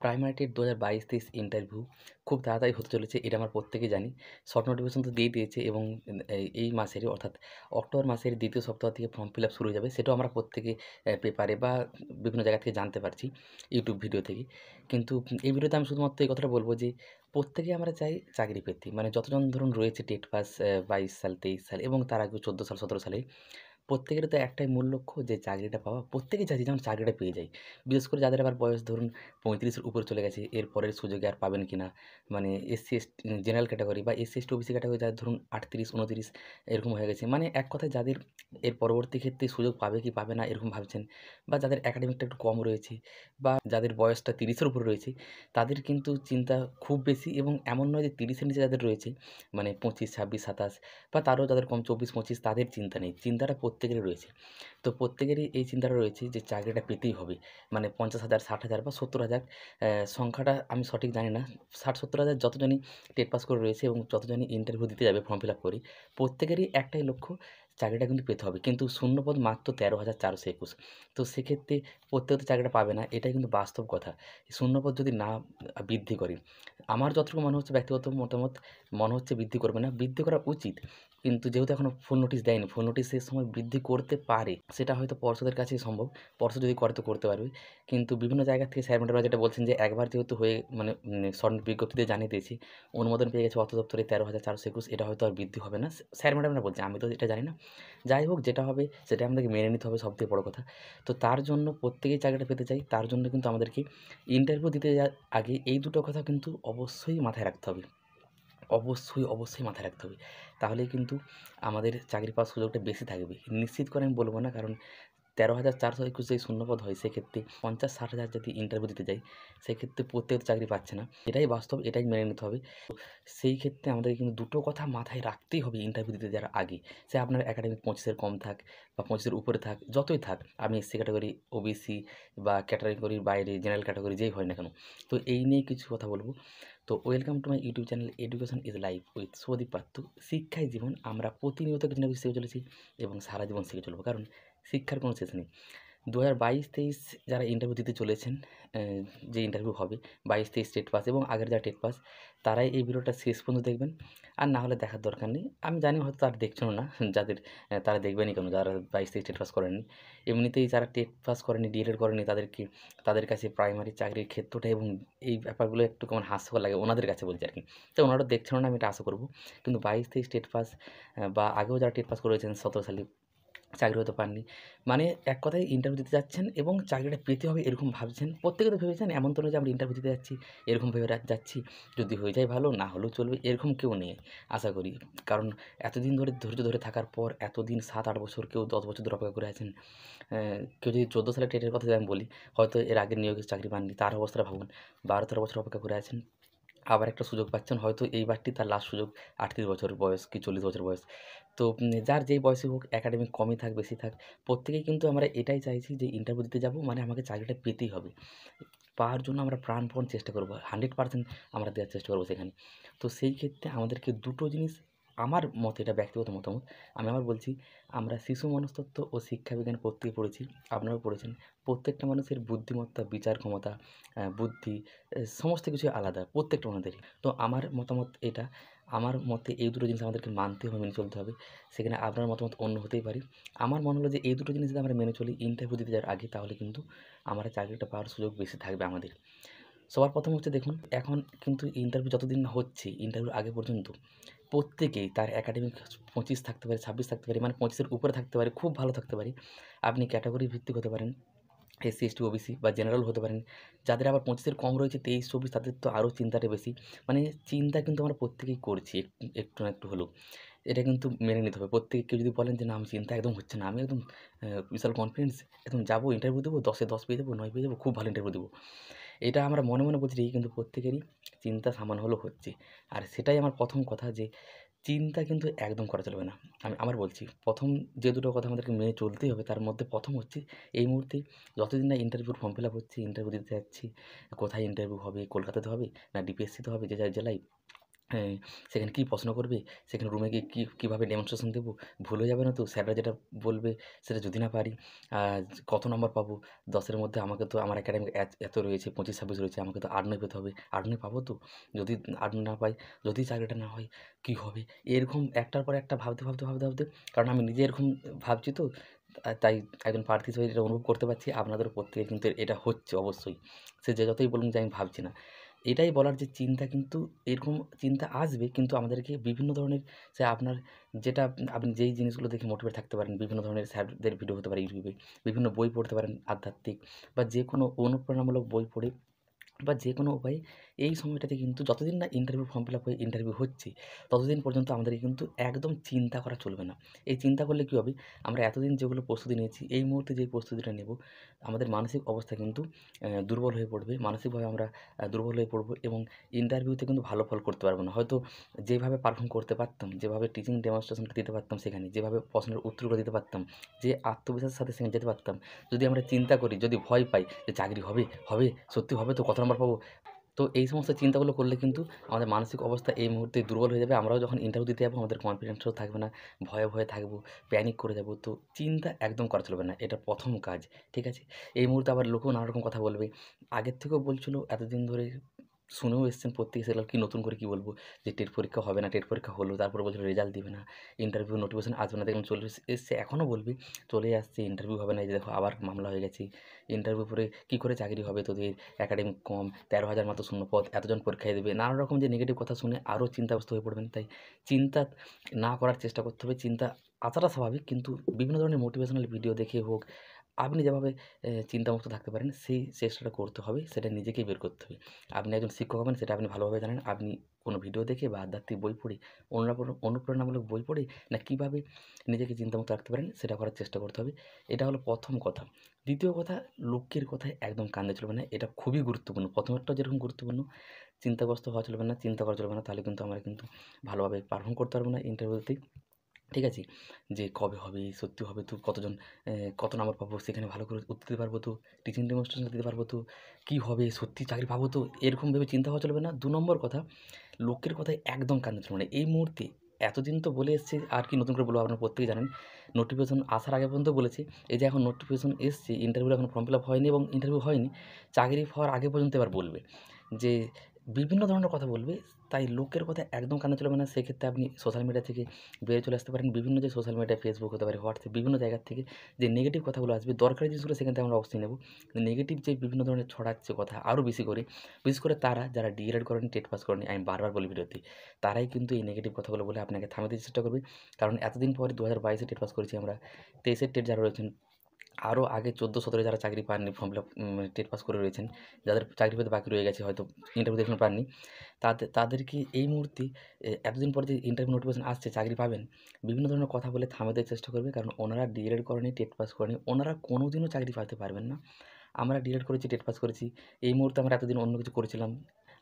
Primary TET ২০২২-২৩ interview খুব তাড়াতাড়ি হতে চলেছে, এটা আমরা প্রত্যেকেই জানি। শর্ট নোটিফিকেশন তো দিয়ে দিয়েছে এবং এই মাসেরই অর্থাৎ অক্টোবর মাসের ২য় সপ্তাহ থেকে ফর্ম ফিল আপ শুরু হয়ে যাবে। সেটাও আমরা প্রত্যেকে পেপারে বা বিভিন্ন জায়গা থেকে জানতে পারছি, ইউটিউব ভিডিও থেকে। কিন্তু এই ভিডিওতে আমি শুধুমাত্র এই কথাটা বলব যে প্রত্যেকেই আমরা চাই চাকরি পেতে। মানে যতজন ধরুন রয়েছে টেট পাস ২২ সাল, ২৩ সাল এবং তার আগেও ১৪ সাল, ১৭ সালে প্রত্যেকেরই তো একটাই মূল লক্ষ্য যে চাকরিটা পাওয়া। প্রত্যেকেই চাইছে যেন চাকরিটা পেয়ে যাই। বিশেষ করে যাদের আবার বয়স ধরুন ৩৫ এর উপরে চলে গেছে, এর পরের সুযোগে আর পাবেন কিনা। মানে এসসি, এসটি, জেনারেল ক্যাটেগরি বা এসসি, এসটি, ওবিসি ক্যাটেগরি যাদের ধরুন ৩৮, ২৯ এরকম হয়ে গেছে। মানে এক কথায় যাদের এর পরবর্তী ক্ষেত্রে সুযোগ পাবে কি পাবে না এরকম ভাবছেন, বা যাদের একাডেমিকটা একটু কম রয়েছে বা যাদের বয়সটা ৩০ এর উপরে রয়েছে, তাদের কিন্তু চিন্তা খুব বেশি। এবং এমন নয় যে ৩০ এর নিচে যাদের রয়েছে, মানে ২৫, ২৬, ২৭ বা তারও যাদের কম ২৪, ২৫ তাদের চিন্তা নেই। চিন্তাটা প্রত্যেকেরই রয়েছে। তো প্রত্যেকেরই এই চিন্তাটা রয়েছে যে চাকরিটা পেতেই হবে। মানে ৫০,০০০, ৬০,০০০ বা ৭০,০০০, সংখ্যাটা আমি সঠিক জানি না। ৬০-৭০,০০০ যতজনই টেট পাস করে রয়েছে এবং যতজনই ইন্টারভিউ দিতে যাবে ফর্ম ফিল আপ করে, প্রত্যেকেরই একটাই লক্ষ্য, চাকরিটা কিন্তু পেতে হবে। কিন্তু শূন্যপদ মাত্র ১৩,৪২১। তো সেক্ষেত্রে প্রত্যেকে তো চাকরিটা পাবে না, এটাই কিন্তু বাস্তব কথা। শূন্যপদ যদি না বৃদ্ধি করে, আমার যতটুকু মনে হচ্ছে ব্যক্তিগত মতামত, মনে হচ্ছে বৃদ্ধি করবে না। বৃদ্ধি করা উচিত। কিন্তু যেহেতু এখনও ফুল নোটিশ দেয়নি, ফুল নোটিশের সময় বৃদ্ধি করতে পারে। সেটা হয়তো পর্ষদের কাছেই সম্ভব। পর্ষদ যদি করে তো করতে পারবে। কিন্তু বিভিন্ন জায়গা থেকে স্যার ম্যাডামরা যেটা বলছেন যে একবার যেহেতু হয়ে মানে শর্ট বিজ্ঞপ্তিতে জানিয়ে দিয়েছি, অনুমোদন পেয়ে গেছে অর্থ দপ্তরে ১৩,৪২১, এটা হয়তো আর বৃদ্ধি হবে না। স্যার ম্যাডামরা বলছে, আমি তো এটা জানি না। যাই হোক, যেটা হবে সেটা আমাদেরকে মেনে নিতে হবে, সবথেকে বড় কথা। তো তার জন্য প্রত্যেকেই চাকরিটা পেতে চাই। তার জন্য কিন্তু আমাদেরকে ইন্টারভিউ দিতে যাওয়ার আগে এই দুটো কথা কিন্তু অবশ্যই মাথায় রাখতে হবে। অবশ্যই, অবশ্যই মাথায় রাখতে হবে। তাহলেই কিন্তু আমাদের চাকরি পাওয়ার সুযোগটা বেশি থাকবে। নিশ্চিত করে আমি বলব না, কারণ ১৩,৪২১ যদি শূন্যপদ হয়, সেক্ষেত্রে ৫০-৬০,০০০ যদি ইন্টারভিউ দিতে যায়, সেক্ষেত্রে প্রত্যেকে তো চাকরি পাচ্ছে না। এটাই বাস্তব, এটাই মেনে নিতে হবে। সেই ক্ষেত্রে আমাদেরকে কিন্তু দুটো কথা মাথায় রাখতেই হবে ইন্টারভিউ দিতে যাওয়ার আগে। সে আপনার একাডেমিক ২৫ এর কম থাক বা ২৫ এর উপরে থাক, যতই থাক। আপনি এসসি ক্যাটেগরি, ওবিসি বা ক্যাটেগরির বাইরে জেনারেল ক্যাটেগরি যেই হয় না কেন। তো এই নিয়ে কিছু কথা বলব। তো welcome to my YouTube channel education is life with Soudip পাত্র। শিক্ষাই জীবন। আমরা প্রতিনিয়ত কিছু না কিছু শিখে চলেছি এবং সারা জীবন শিখে চলব, কারণ শিক্ষার কোনো শেষ নেই। ২০২২-২৩ যারা ইন্টারভিউ দিতে চলেছেন, যে ইন্টারভিউ হবে ২২-২৩ টেট পাস এবং আগের যারা টেট পাস, তারাই এই ভিডিওটা শেষ পর্যন্ত দেখবেন। আর না হলে দেখার দরকার নেই। আমি জানি হয়তো তারা দেখছেনও না, যাদের তারা দেখবেনই কেন যারা ২২-২৩ টেট পাস করেননি। এমনিতেই যারা টেট পাস করেনি, ডিএলএড করেনি, তাদের কাছে প্রাইমারি চাকরির ক্ষেত্রটা এবং এই ব্যাপারগুলো একটু কেমন হাস্যকর লাগে ওনাদের কাছে বলছি আরকি। তো ওনারা দেখছেনও না, আমি এটা আশা করব। কিন্তু ২২-২৩ টেট পাস বা আগেও যারা টেট পাস করেছেন ১৭ সালে, চাকরি হয়তো পাননি। মানে এক কথায় ইন্টারভিউ দিতে যাচ্ছেন এবং চাকরিটা পেতে হবে এরকম ভাবছেন। প্রত্যেকে তো ভেবেছেন, এমন তো নয় যে আমরা ইন্টারভিউ দিতে যাচ্ছি, এরকম ভেবে যাচ্ছি। যদি হয়ে যায় ভালো, না হলেও চলবে, এরকম কেউ নেই আশা করি। কারণ এতদিন ধরে ধৈর্য ধরে থাকার পর, এতদিন ৭-৮ বছর, কেউ ১০ বছর ধরে অপেক্ষা করে আছেন। কেউ যদি ১৪ সালের টেটের কথা যদি আমি বলি, হয়তো এর আগের নিয়োগের চাকরি পাননি। তার অবস্থাটা ভাবুন। ১২-১৩ বছর অপেক্ষা করে আছেন। আবার একটা সুযোগ পাচ্ছেন। হয়তো এইবারটি তার লাস্ট সুযোগ। ৩৮ বছর বয়স কি ৪০ বছর বয়স। তো যার যেই বয়সই হোক, একাডেমিক কমই থাক বেশি থাক, প্রত্যেকেই কিন্তু আমরা এটাই চাইছি যে ইন্টারভিউ দিতে যাবো মানে আমাকে চাকরিটা পেতেই হবে। পাওয়ার জন্য আমরা প্রাণপণ চেষ্টা করব। 100% আমরা দেওয়ার চেষ্টা করব সেখানে। তো সেই ক্ষেত্রে আমাদেরকে দুটো জিনিস, আমার মতে, এটা ব্যক্তিগত মতামত। আমি আবার বলছি, আমরা শিশু মনস্তত্ত্ব ও শিক্ষাবিজ্ঞান প্রত্যেকে পড়েছি, আপনারাও পড়েছেন। প্রত্যেকটা মানুষের বুদ্ধিমত্তা, বিচার ক্ষমতা, বুদ্ধি, সমস্ত কিছুই আলাদা প্রত্যেকটা মানুষেরই। তো আমার মতামত এটা। আমার মতে এই দুটো জিনিস আমাদেরকে মানতে হবে, মেনে চলতে হবে। সেখানে আপনার মতামত অন্য হতেই পারে। আমার মনে হলো যে এই দুটো জিনিস যদি আমরা মেনে চলি ইন্টারভিউ দিতে যাওয়ার আগে, তাহলে কিন্তু আমরা চাকরিটা পাওয়ার সুযোগ বেশি থাকবে আমাদের। সবার প্রথম হচ্ছে, দেখুন এখন কিন্তু ইন্টারভিউ যতদিন না হচ্ছে, ইন্টারভিউর আগে পর্যন্ত প্রত্যেকেই তার একাডেমিক ২৫ থাকতে পারে, ২৬ থাকতে পারে, মানে ২৫ এর উপরে থাকতে পারে, খুব ভালো থাকতে পারে। আপনি ক্যাটেগরি ভিত্তিক হতে পারেন, এসসি, এসটি, ওবিসি বা জেনারেল হতে পারেন। যাদের আবার ২৫ এর কম রয়েছে, ২৩, ২৪, তাদের তো আরও চিন্তাটা বেশি। মানে চিন্তা কিন্তু আমরা প্রত্যেকেই করছি একটু না একটু হলেও। এটা কিন্তু মেনে নিতে হবে। প্রত্যেকে কেউ যদি বলেন যে, "না, আমি চিন্তা একদম হচ্ছে না। আমি একদম বিশাল কনফিডেন্স, একদম যাবো, ইন্টারভিউ দেবো, ১০ এ ১০ পেয়ে যাবো, ৯ পেয়ে যাবো, খুব ভালো ইন্টারভিউ দেবো।" এটা আমরা মনে, মনে বলছি ঠিকই, কিন্তু প্রত্যেকেরই চিন্তা সামান্য হলেও হচ্ছে। আর সেটাই আমার ১ম কথা, যে চিন্তা কিন্তু একদম করা চলবে না। আমি আবার বলছি, ১ম যে দুটো কথা আমাদেরকে মেনে চলতেই হবে, তার মধ্যে ১ম হচ্ছে, এই মুহূর্তে যতদিন না ইন্টারভিউর ফর্ম ফিল আপ হচ্ছে, ইন্টারভিউ দিতে যাচ্ছি, কোথায় ইন্টারভিউ হবে, কলকাতাতে হবে না ডিপিএসসিতে হবে, যে যার জেলায়, হ্যাঁ, সেখানে কী প্রশ্ন করবে? সেখানে রুমে গিয়ে কীভাবে ডেমনস্ট্রেশন দেবো? ভুল হয়ে যাবে না তো? স্যাররা যেটা বলবে সেটা যদি না পারি, কত নম্বর পাবো? ১০ এর মধ্যে আমাকে তো আমার একাডেমিক এত রয়েছে, ২৫-২৬ রয়েছে, আমাকে তো ৮-৯ পেতে হবে। ৮-৯ পাবো তো? যদি ৮ না পাই, যদি চাকরিটা না হয়, কী হবে? এরকম একটার পর একটা ভাবতে, কারণ আমি নিজে এরকম ভাবছি তো, তাই একজন প্রার্থী হিসেবে এটা অনুভব করতে পারছি। আপনাদেরও প্রত্যেকের কিন্তু এটা হচ্ছে অবশ্যই। সে যে যতই বলুন যে আমি ভাবছি না। এটাই বলার যে চিন্তা কিন্তু এরকম চিন্তা আসবে, কিন্তু আমাদেরকে বিভিন্ন ধরনের, যে আপনার যেটা আপনি যেই জিনিসগুলো দেখে মোটিভেট থাকতে পারেন, বিভিন্ন ধরনের স্যারদের ভিডিও হতে পারে ইউটিউবে, বিভিন্ন বই পড়তে পারেন আধ্যাত্মিক, বা যে কোনো অনুপ্রেরণামূলক বই পড়ে, বা যে কোনো উপায়ে এই সময়টাতে কিন্তু যতদিন না ইন্টারভিউ ফর্ম ফিল আপ হয়ে ইন্টারভিউ হচ্ছে, ততদিন পর্যন্ত আমাদেরকে কিন্তু একদম চিন্তা করা চলবে না। এই চিন্তা করলে কী হবে? আমরা এতদিন যেগুলো প্রস্তুতি নিয়েছি, এই মুহূর্তে যেই প্রস্তুতিটা নেব, আমাদের মানসিক অবস্থা কিন্তু দুর্বল হয়ে পড়বে। মানসিকভাবে আমরা দুর্বল হয়ে পড়বো, এবং ইন্টারভিউতে কিন্তু ভালো ফল করতে পারবো না। হয়তো যেভাবে পারফর্ম করতে পারতাম, যেভাবে টিচিং ডেমনস্ট্রেশনটা দিতে পারতাম সেখানে, যেভাবে প্রশ্নের উত্তরগুলো দিতে পারতাম, যে আত্মবিশ্বাসের সাথে সেখানে যেতে পারতাম, যদি আমরা চিন্তা করি, যদি ভয় পাই যে চাকরি হবে, হবে, সত্যি হবে তো? কত নম্বর পাবো? তো এই সমস্ত চিন্তাগুলো করলে কিন্তু আমাদের মানসিক অবস্থা এই মুহূর্তে দুর্বল হয়ে যাবে। আমরাও যখন ইন্টারভিউ দিতে যাবো, আমাদের কনফিডেন্সও থাকবে না। ভয়ে থাকবো, প্যানিক করে যাবো। তো চিন্তা একদম করা চলবে না। এটা ১ম কাজ। ঠিক আছে? এই মুহূর্তে আবার লোকেও নানা রকম কথা বলবে। আগের থেকেও বলছিল, এতদিন ধরে শুনেও এসছেন প্রত্যেকে, সেগুলো কি নতুন করে কি বলবো? যে টেট পরীক্ষা হবে না, টেট পরীক্ষা হলো, তারপরে বলছিল রেজাল্ট দিবে না, ইন্টারভিউ নোটিফিকেশন আসবে না, দেখলাম চলে এসছে, এখনও বলবে চলে আসছে, ইন্টারভিউ হবে না, এই যে দেখো আবার মামলা হয়ে গেছে। ইন্টারভিউ পরে কী করে চাকরি হবে তোদের? একাডেমিক কম, ১৩,০০০ মাত্র শূন্যপদ, এতজন পরীক্ষায় দেবে। নানা রকম যে নেগেটিভ কথা শুনে আরও চিন্তাগ্রস্ত হয়ে পড়বেন। তাই চিন্তা না করার চেষ্টা করতে হবে। চিন্তা আসাটা স্বাভাবিক, কিন্তু বিভিন্ন ধরনের মোটিভেশনাল ভিডিও দেখে হোক, আপনি যেভাবে চিন্তামুক্ত থাকতে পারেন সেই চেষ্টাটা করতে হবে, সেটা নিজেকেই বের করতে হবে। আপনি একজন শিক্ষক হবেন সেটা আপনি ভালোভাবে জানেন। আপনি কোনো ভিডিও দেখে বা আধ্যাত্মিক বই পড়ে, অনুপ্রেরণামূলক বই পড়ে, না কীভাবে নিজেকে চিন্তামুক্ত রাখতে পারেন সেটা করার চেষ্টা করতে হবে। এটা হলো ১ম কথা। ২য় কথা, লোকের কথায় একদম কান দেওয়া চলবে না। এটা খুবই গুরুত্বপূর্ণ। ১ম যেরকম গুরুত্বপূর্ণ, চিন্তাগ্রস্ত হওয়া চলবে না, চিন্তা করা চলবে না। তাহলে কিন্তু আমরা কিন্তু ভালোভাবে পারফর্ম করতে পারবো না ইন্টারভিউতে। ঠিক আছে? যে কবে হবে? সত্যি হবে তো? কতজন কত নাম্বার পাবো? সেখানে ভালো করে উত্তর দিতে পারবো তো? টিচিং ডেমনস্ট্রেশন দিতে পারবো তো? কী হবে? সত্যি চাকরি পাবো তো? এরকম ভেবে চিন্তা হওয়া চলবে না। ২ নম্বর কথা, লোকের কথায় একদম কান দিতে চলবে না। এই মুহূর্তে এতদিন তো বলে এসছে, আর কি নতুন করে বলবো? আপনারা প্রত্যেকেই জানেন। নোটিফিকেশন আসার আগে পর্যন্ত বলেছি। এই যে এখন নোটিফিকেশন এসছে, ইন্টারভিউর এখন ফর্ম ফিল আপ হয়নি এবং ইন্টারভিউ হয়নি। চাকরি হওয়ার আগে পর্যন্ত এবার বলবে। যে বিভিন্ন ধরনের কথা বলবে। তাই লোকের কথা একদম কানে চলবে না। সেক্ষেত্রে আপনি সোশ্যাল মিডিয়া থেকে বেরিয়ে চলে আসতে পারেন। বিভিন্ন যে সোশ্যাল মিডিয়া, ফেসবুক হতে পারে, হোয়াটসঅ্যাপ, বিভিন্ন জায়গা থেকে যে নেগেটিভ কথাগুলো আসবে, দরকারি জিনিসগুলো সেখান থেকে আমরা অবশ্যই নেব। নেগেটিভ যে বিভিন্ন ধরনের ছড়াচ্ছে কথা আরও বেশি করে, বিশেষ করে তারা যারা ডিএলএড করেনি, টেট পাস করেনি, আমি বারবার বলি ভিডিওতে, তারাই কিন্তু এই নেগেটিভ কথাগুলো বলে আপনাকে থামিয়ে দিতে চেষ্টা করবে। কারণ এতদিন পরে ২০২২ টেট পাস করেছি আমরা। ২৩ এর টেট যারা রয়েছেন, আরও আগে ১৪-১৭ যারা চাকরি পাননি, form fill up TET pass করে রয়েছেন, যাদের চাকরি পেতে বাকি রয়ে গেছে, হয়তো ইন্টারভিউ এখনো পাননি, তাদেরকে এই মুহূর্তে এতদিন পরে যে ইন্টারভিউ নোটিফিকেশন আসছে, চাকরি পাবেন, বিভিন্ন ধরনের কথা বলে থামিয়ে দেওয়ার চেষ্টা করবে। কারণ ওনারা ডিএলএড করেনি, টেট পাস করেনি, ওনারা কোনোদিনও চাকরি পাতে পারবেন না। আমরা ডিএলএড করেছি, টেট পাস করেছি। এই মুহূর্তে আমরা এতদিন অন্য কিছু করেছিলাম।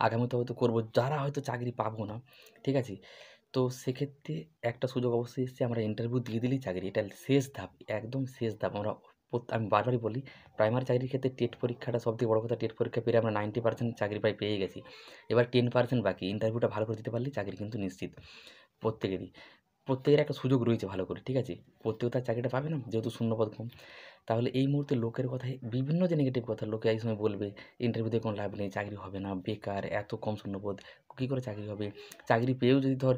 আগামীতে হয়তো করব, যারা হয়তো চাকরি পাবো না। ঠিক আছে? তো সেক্ষেত্রে একটা সুযোগ অবশ্যই এসছে, আমরা ইন্টারভিউ দিয়ে দিলেই চাকরি। এটা শেষ ধাপ, একদম শেষ ধাপ। আমরা আমি বারবারই বলি, প্রাইমারি চাকরির ক্ষেত্রে টেট পরীক্ষাটা সবথেকে বড় কথা। টেট পরীক্ষা পেরে আমরা 90% চাকরি প্রায় পেয়ে গেছি। এবার 10% বাকি। ইন্টারভিউটা ভালো করে দিতে পারলেই চাকরি কিন্তু নিশ্চিত প্রত্যেকেরই। প্রত্যেকের একটা সুযোগ রয়েছে ভালো করে। ঠিক আছে? প্রত্যেকে তার চাকরিটা পাবে না, যেহেতু শূন্যপদ কম। তাহলে এই মুহূর্তে লোকের কথায় বিভিন্ন যে নেগেটিভ কথা লোকে এই সময় বলবে, ইন্টারভিউ দিয়ে কোনো লাভ নেই, চাকরি হবে না, বেকার, এত কম শূন্যপদ, কী করে চাকরি হবে? চাকরি পেয়েও যদি ধর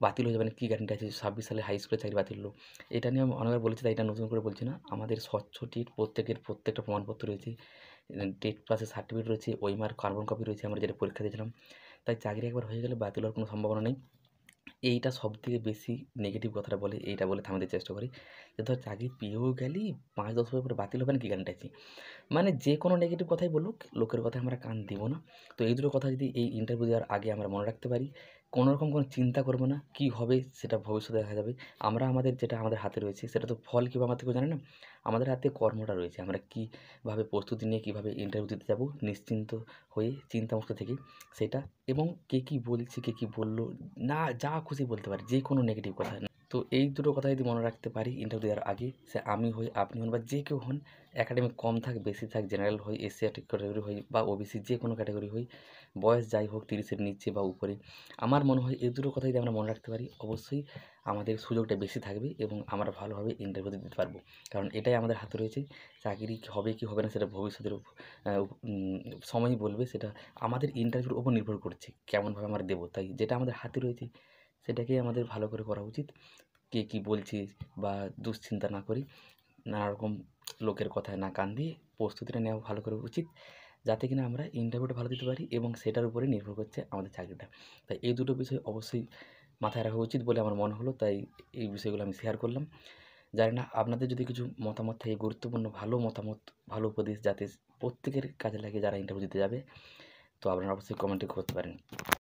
বাতিল হয়ে যাবে, মানে কী গ্যারান্টি আছে? ২৬ সালে হাই স্কুলে চাকরি বাতিল হলো। এটা নিয়ে আমি অনেকবার বলেছি, তাই এটা নতুন করে বলছি না। আমাদের স্বচ্ছ টিট প্রত্যেকটা প্রমাণপত্র রয়েছে। টেট পাসের সার্টিফিকেট রয়েছে, ওইমার কার্বন কপি রয়েছে, আমরা যেটা পরীক্ষা দিয়েছিলাম। তাই চাকরি একবার হয়ে গেলে বাতিল হওয়ার কোনো সম্ভাবনা নেই। এইটা সবথেকে বেশি নেগেটিভ কথাটা বলে, এইটা বলে থামাতে চেষ্টা করি। যে ধর চাকরি পেয়েও গেলি, ৫-১০ বছর পরে বাতিল হবে না, কী গ্যারান্টি আছে? মানে যে কোনো নেগেটিভ কথাই বলুক, লোকের কথায় আমরা কান দেব না। তো এই দুটো কথা যদি এই ইন্টারভিউ দেওয়ার আগে আমরা মনে রাখতে পারি, কোনো রকম কোনো চিন্তা করব না, কী হবে সেটা ভবিষ্যতে দেখা যাবে। আমরা আমাদের যেটা আমাদের হাতে রয়েছে, সেটা তো ফল কী হবে আমরা তো কেউ জানি না। আমাদের হাতে কর্মটা রয়েছে। আমরা কীভাবে প্রস্তুতি নিয়ে কীভাবে ইন্টারভিউ দিতে যাব নিশ্চিন্ত হয়ে, চিন্তামুক্ত থেকে, সেটা, এবং কে কী বলছে, কে কী বলল, না যা খুশি বলতে পারে, যে কোনো নেগেটিভ কথা। তো এই দুটো কথা যদি মনে রাখতে পারি ইন্টারভিউ দেওয়ার আগে, সে আমি হই, আপনি হন বা যে কেউ হন, একাডেমিক কম থাক বেশি থাক, জেনারেল হই, এসসি ক্যাটাগরি হই বা ওবিসি যে কোনো ক্যাটাগরি হই, বয়স যাই হোক 30-এর নিচে বা উপরে, আমার মনে হয় এই দুটো কথা যদি আমরা মনে রাখতে পারি অবশ্যই আমাদের সুযোগটা বেশি থাকবে এবং আমরা ভালোভাবে ইন্টারভিউতে দিতে পারবো। কারণ এটাই আমাদের হাতে রয়েছে। চাকরি হবে কি হবে না সেটা ভবিষ্যতের সময়ই বলবে। সেটা আমাদের ইন্টারভিউর উপর নির্ভর করছে কেমনভাবে আমরা দেবো। তাই যেটা আমাদের হাতে রয়েছে সেটাকেই আমাদের ভালো করে করা উচিত। কে কী বলছে বা দুশ্চিন্তা না করি, নানা রকম লোকের কথায় না কান দিয়ে প্রস্তুতিটা নেওয়া ভালো করে উচিত, যাতে কিনা আমরা ইন্টারভিউটা ভালো দিতে পারি এবং সেটার উপরে নির্ভর করছে আমাদের চাকরিটা। তাই এই দুটো বিষয় অবশ্যই মাথায় রাখা উচিত বলে আমার মনে হলো, তাই এই বিষয়গুলো আমি শেয়ার করলাম। জানি না আপনাদের যদি কিছু মতামত থাকে, গুরুত্বপূর্ণ ভালো মতামত, ভালো উপদেশ যাতে প্রত্যেকের কাজে লাগে যারা ইন্টারভিউ দিতে যাবে, তো আপনারা অবশ্যই কমেন্টে করতে পারেন।